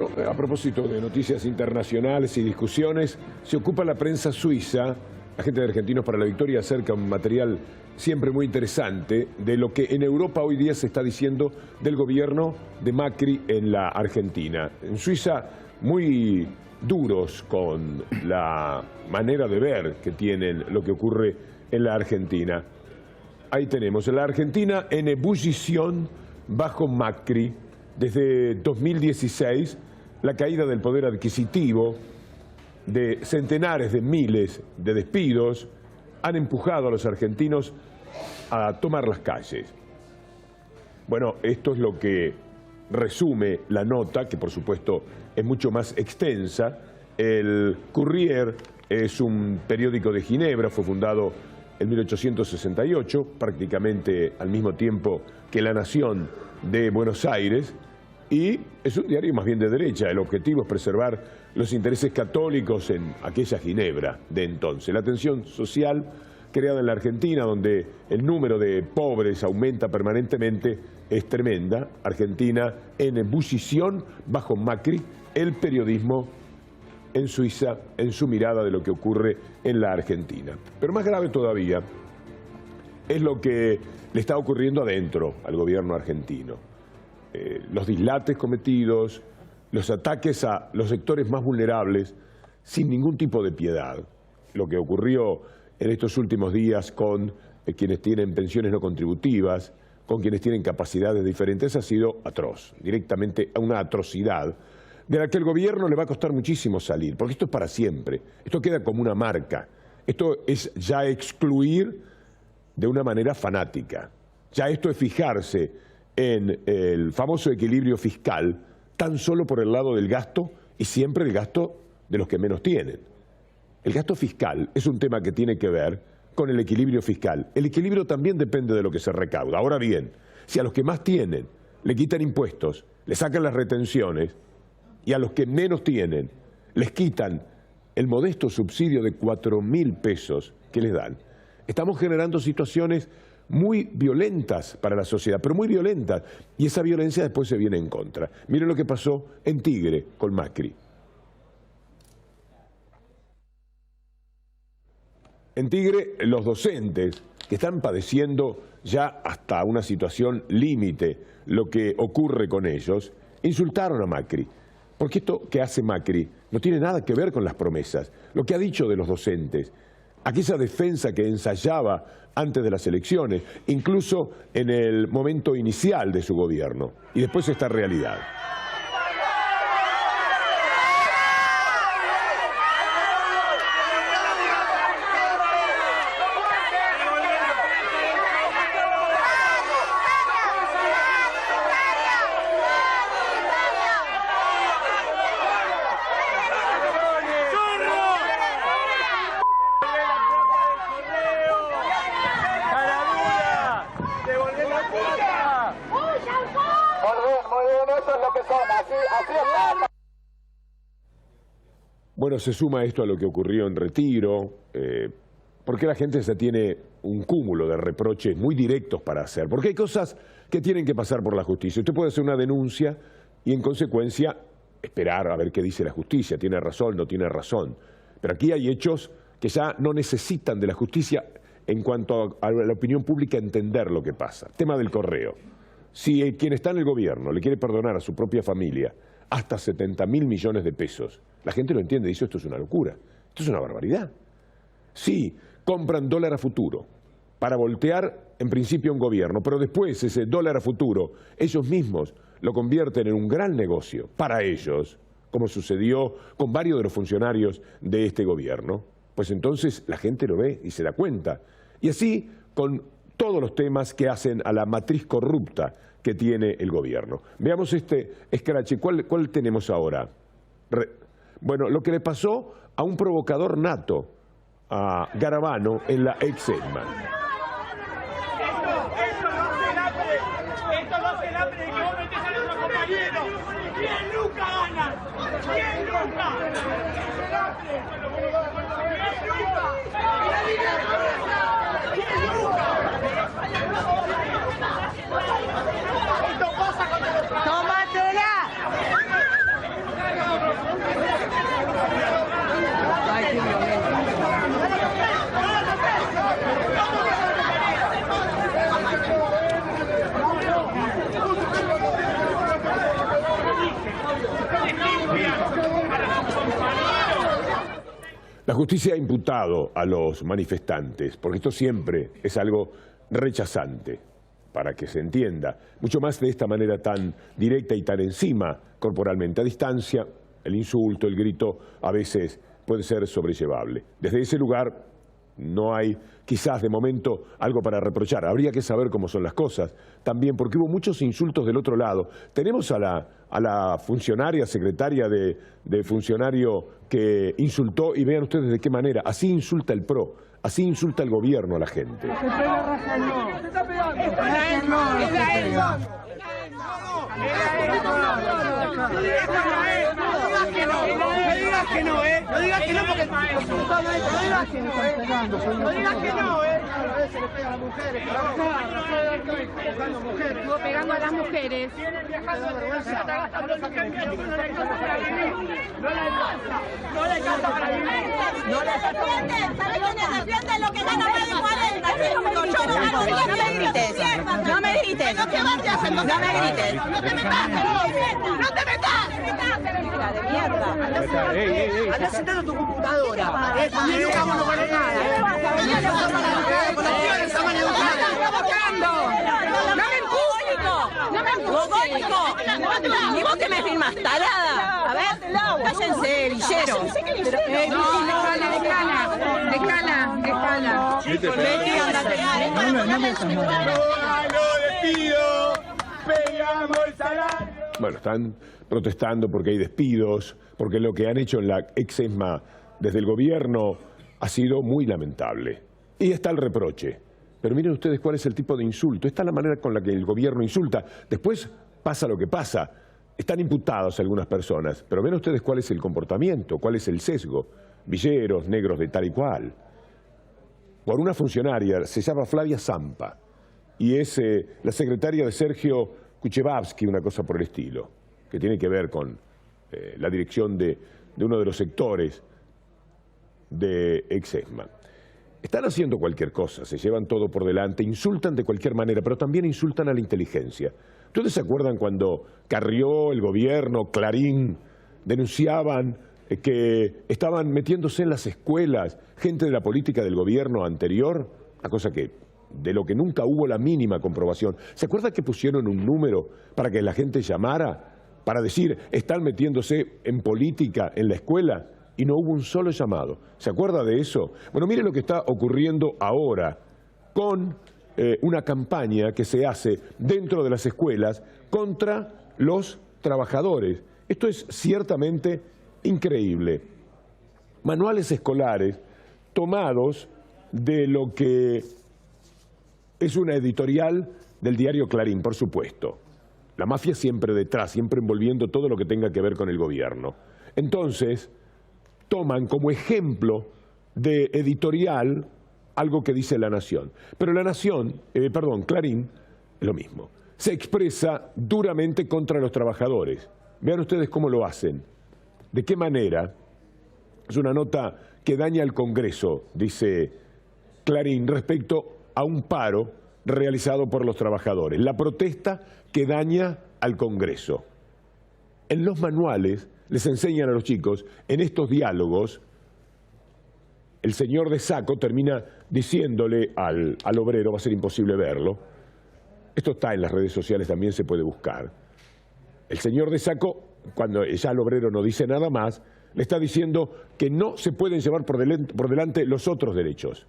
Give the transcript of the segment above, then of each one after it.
A propósito de noticias internacionales y discusiones, se ocupa la prensa suiza, la gente de Argentinos para la Victoria, acerca un material siempre muy interesante de lo que en Europa hoy día se está diciendo del gobierno de Macri en la Argentina. En Suiza, muy duros con la manera de ver que tienen lo que ocurre en la Argentina. Ahí tenemos, la Argentina en ebullición bajo Macri. Desde 2016, la caída del poder adquisitivo, de centenares de miles de despidos, han empujado a los argentinos a tomar las calles. Bueno, esto es lo que resume la nota, que por supuesto es mucho más extensa. El Courrier es un periódico de Ginebra, fue fundado en 1868, prácticamente al mismo tiempo que La Nación de Buenos Aires, y es un diario más bien de derecha. El objetivo es preservar los intereses católicos en aquella Ginebra de entonces. La tensión social creada en la Argentina, donde el número de pobres aumenta permanentemente, es tremenda. Argentina en ebullición bajo Macri, el periodismo en Suiza, en su mirada de lo que ocurre en la Argentina. Pero más grave todavía es lo que le está ocurriendo adentro al gobierno argentino. Los dislates cometidos, los ataques a los sectores más vulnerables, sin ningún tipo de piedad. Lo que ocurrió en estos últimos días con quienes tienen pensiones no contributivas, con quienes tienen capacidades diferentes, ha sido atroz, directamente una atrocidad, de la que el gobierno le va a costar muchísimo salir, porque esto es para siempre, esto queda como una marca, esto es ya excluir de una manera fanática, ya esto es fijarse en el famoso equilibrio fiscal, tan solo por el lado del gasto y siempre el gasto de los que menos tienen. El gasto fiscal es un tema que tiene que ver con el equilibrio fiscal. El equilibrio también depende de lo que se recauda. Ahora bien, si a los que más tienen le quitan impuestos, le sacan las retenciones, y a los que menos tienen les quitan el modesto subsidio de 4.000 pesos que les dan, estamos generando situaciones muy violentas para la sociedad, pero muy violentas, y esa violencia después se viene en contra. Miren lo que pasó en Tigre con Macri. En Tigre, los docentes que están padeciendo ya hasta una situación límite lo que ocurre con ellos, insultaron a Macri. Porque esto que hace Macri no tiene nada que ver con las promesas. Lo que ha dicho de los docentes, aquella defensa que ensayaba antes de las elecciones, incluso en el momento inicial de su gobierno, y después esta realidad. Bueno, se suma esto a lo que ocurrió en Retiro, porque la gente ya tiene un cúmulo de reproches muy directos para hacer, porque hay cosas que tienen que pasar por la justicia. Usted puede hacer una denuncia y en consecuencia esperar a ver qué dice la justicia, tiene razón, no tiene razón. Pero aquí hay hechos que ya no necesitan de la justicia en cuanto a la opinión pública entender lo que pasa. Tema del correo. Si quien está en el gobierno le quiere perdonar a su propia familia hasta 70.000 millones de pesos, la gente lo entiende y dice: esto es una locura, esto es una barbaridad. Sí, compran dólar a futuro para voltear en principio un gobierno, pero después ese dólar a futuro ellos mismos lo convierten en un gran negocio para ellos, como sucedió con varios de los funcionarios de este gobierno. Pues entonces la gente lo ve y se da cuenta. Y así con todos los temas que hacen a la matriz corrupta que tiene el gobierno. Veamos este escrache. ¿Cuál tenemos ahora? Bueno, lo que le pasó a un provocador nato, a Garabano, en la ex Edman. Esto no es el hambre de que vos metés a nuestros compañeros. 100 lucas ganan. 100 lucas. Esto pasa cuando los... ¡Tómatela! La justicia ha imputado a los manifestantes, porque esto siempre es algo rechazante, para que se entienda, mucho más de esta manera tan directa y tan encima corporalmente. A distancia, el insulto, el grito, a veces puede ser sobrellevable. Desde ese lugar no hay, quizás de momento, algo para reprochar. Habría que saber cómo son las cosas también, porque hubo muchos insultos del otro lado. Tenemos a la funcionaria, secretaria de funcionario que insultó, y vean ustedes de qué manera. Así insulta el PRO, así insulta el gobierno a la gente. No digas que no, porque no digas que no, no digas que no, se le pega a las mujeres, estuvo pegando a las mujeres. Vienen viajando, no le alcanza para vivir, no le alcanza para vivir. No le ¿sabes quién defiende lo que gana más de 40? Yo no gano 10, no me grites. No me grites. No me grites. No te metas. No te metas. De mierda. Andá sentado en tu computadora. ¿Y vos que me filmas, tarada? A ver, cállense, villeros. Despido, pegamos el salario. Bueno, están protestando porque hay despidos, porque lo que han hecho en la ex-ESMA desde el gobierno ha sido muy lamentable. Y está el reproche. Pero miren ustedes cuál es el tipo de insulto. Esta es la manera con la que el gobierno insulta. Después pasa lo que pasa. Están imputados algunas personas, pero ven ustedes cuál es el comportamiento, cuál es el sesgo. Villeros, negros de tal y cual. Por una funcionaria, se llama Flavia Zampa, y es la secretaria de Sergio Kuchevavsky, una cosa por el estilo, que tiene que ver con la dirección de uno de los sectores de ex-ESMA. Están haciendo cualquier cosa, se llevan todo por delante, insultan de cualquier manera, pero también insultan a la inteligencia. ¿Ustedes se acuerdan cuando Carrió, el gobierno, Clarín, denunciaban que estaban metiéndose en las escuelas gente de la política del gobierno anterior? Una cosa de lo que nunca hubo la mínima comprobación. ¿Se acuerdan que pusieron un número para que la gente llamara para decir están metiéndose en política en la escuela? Y no hubo un solo llamado. ¿Se acuerda de eso? Bueno, mire lo que está ocurriendo ahora con una campaña que se hace dentro de las escuelas contra los trabajadores. Esto es ciertamente increíble. Manuales escolares tomados de lo que es una editorial del diario Clarín, por supuesto. La mafia siempre detrás, siempre envolviendo todo lo que tenga que ver con el gobierno. Entonces, toman como ejemplo de editorial algo que dice La Nación. Pero La Nación, Clarín, es lo mismo. Se expresa duramente contra los trabajadores. Vean ustedes cómo lo hacen. ¿De qué manera? Es una nota que daña al Congreso, dice Clarín, respecto a un paro realizado por los trabajadores. La protesta que daña al Congreso. En los manuales les enseñan a los chicos, en estos diálogos, el señor de saco termina diciéndole al obrero, va a ser imposible verlo, esto está en las redes sociales, también se puede buscar. El señor de saco, cuando ya el obrero no dice nada más, le está diciendo que no se pueden llevar por delante los otros derechos.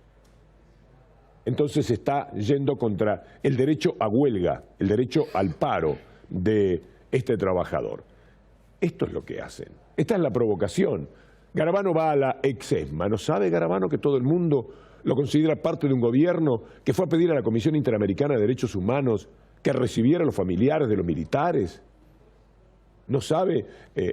Entonces está yendo contra el derecho a huelga, el derecho al paro de este trabajador. Esto es lo que hacen. Esta es la provocación. Garabano va a la ex-ESMA. ¿No sabe Garabano que todo el mundo lo considera parte de un gobierno que fue a pedir a la Comisión Interamericana de Derechos Humanos que recibiera a los familiares de los militares? ¿No sabe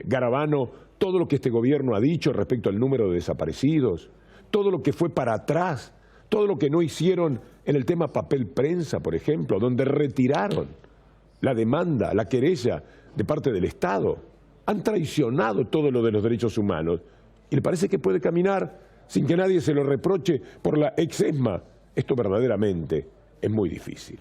Garabano todo lo que este gobierno ha dicho respecto al número de desaparecidos? Todo lo que fue para atrás, todo lo que no hicieron en el tema papel prensa, por ejemplo, donde retiraron la demanda, la querella de parte del Estado. Han traicionado todo lo de los derechos humanos y le parece que puede caminar sin que nadie se lo reproche por la ex-ESMA. Esto verdaderamente es muy difícil.